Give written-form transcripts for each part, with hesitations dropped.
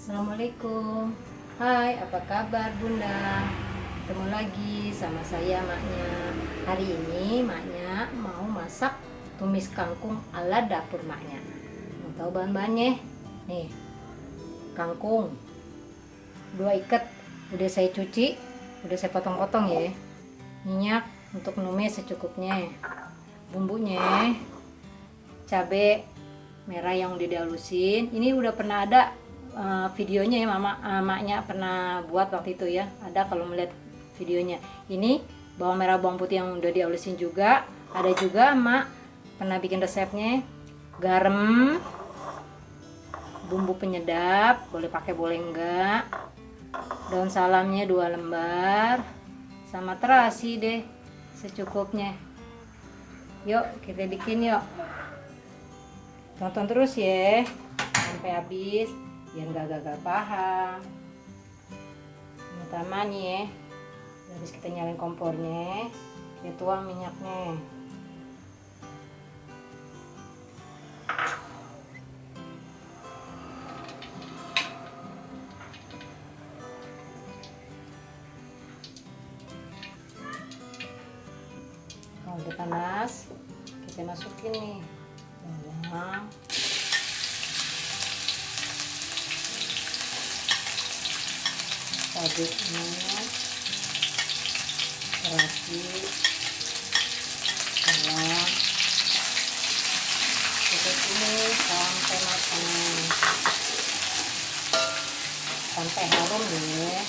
Assalamualaikum. Hai, apa kabar Bunda? Ketemu lagi sama saya Maknya. Hari ini Maknya mau masak tumis kangkung ala dapur Maknya. Mau tahu bahan-bahannya? Nih, kangkung 2 ikat, udah saya cuci, udah saya potong-potong ya. Minyak untuk numis secukupnya. Bumbunya cabai merah yang udah dihalusin. Ini udah pernah ada videonya ya, maknya pernah buat waktu itu ya, ada kalau melihat videonya. Ini bawang merah bawang putih yang udah dihalusin juga ada, juga mak pernah bikin resepnya. Garam, bumbu penyedap, boleh pakai boleh enggak, daun salamnya 2 lembar, sama terasi deh secukupnya. Yuk kita bikin yuk, tonton terus ya sampai habis biar nggak gagal paham. Pertama nih ya, habis kita nyalain kompornya, kita tuang minyaknya. Kalau udah panas, kita masukin nih bawang, cabenya, terasi, bawang. Tutup ini sampai matang, sampai harum ya.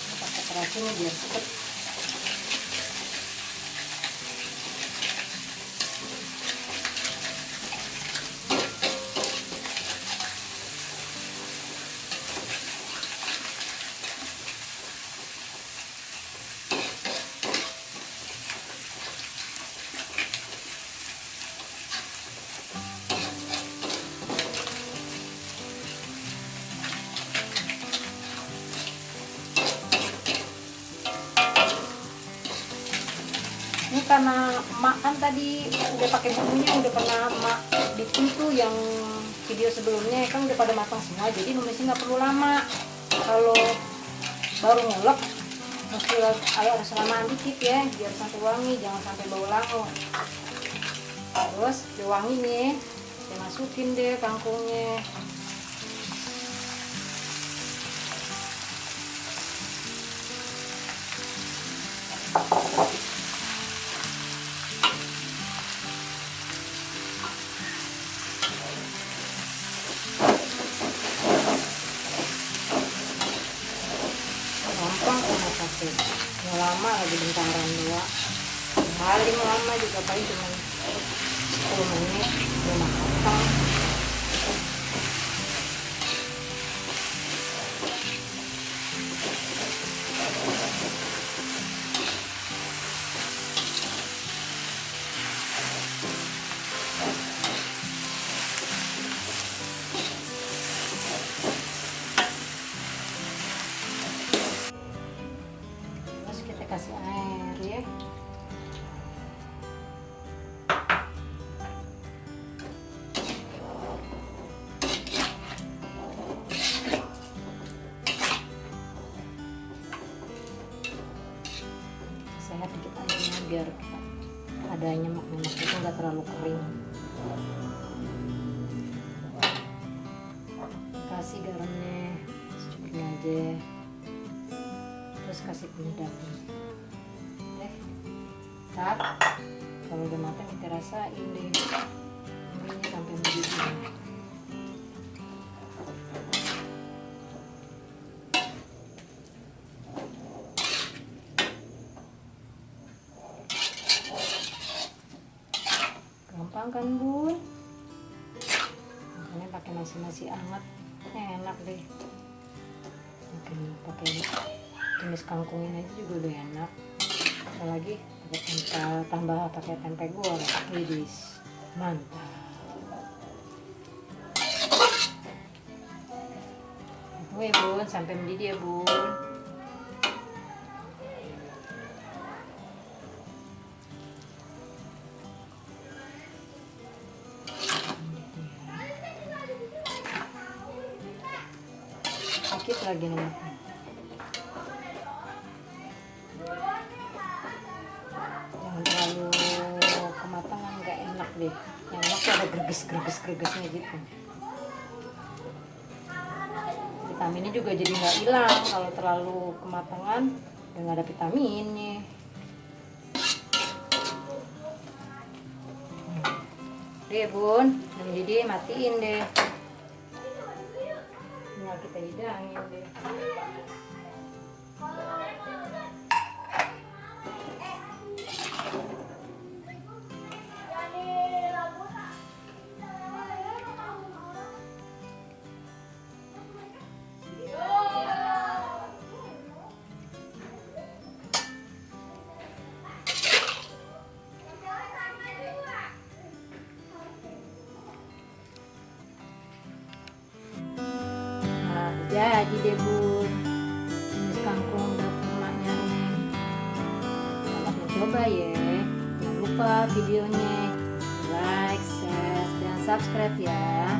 Ini pakai terasi ini biar cepet. Ini karena mak kan tadi udah pakai bumbunya, udah pernah mak bikin tuh yang video sebelumnya, kan udah pada matang semua, jadi numisnya nggak perlu lama. Kalau baru ngulek mesti harus lamaan dikit ya, biar sampai wangi, jangan sampai bau langu. Terus udah wangi nih, saya masukin deh kangkungnya. Gampang kok masaknya, nggak lama lagi, bentaran doang. Paling lama juga paling cuma 10 menit udah matang. Terus kita kasih air ya. Sehat dikit aja biar ada nyemak-nyemak itu nggak terlalu kering. Kasih garamnya secukupnya aja, terus kasih penyedapnya. Tat, kalau udah matang kita rasain deh bumbunya sampai mendidih. Gampang kan Bun? Makanya pakai nasi anget enak deh. Mungkin pakai tumis kangkung ini aja juga udah enak. Apalagi pakai tempe, tambah pakai tempe goreng, widis, mantap. Tunggu ya Bun, sampai mendidih ya Bun. dikit lagi nih. Jangan terlalu kematangan, nggak enak deh. Yang enak tuh ada greges-gregesnya gitu. Vitaminnya juga jadi nggak hilang kalau terlalu kematangan, dan nggak ada vitaminnya. Deh bun, mendidih, matiin deh. Tinggal kita hidangin deh. Jadi deh bun, tumis kangkung dapur maknya nih. Selamat mencoba ya. Jangan lupa videonya like, share, dan subscribe ya.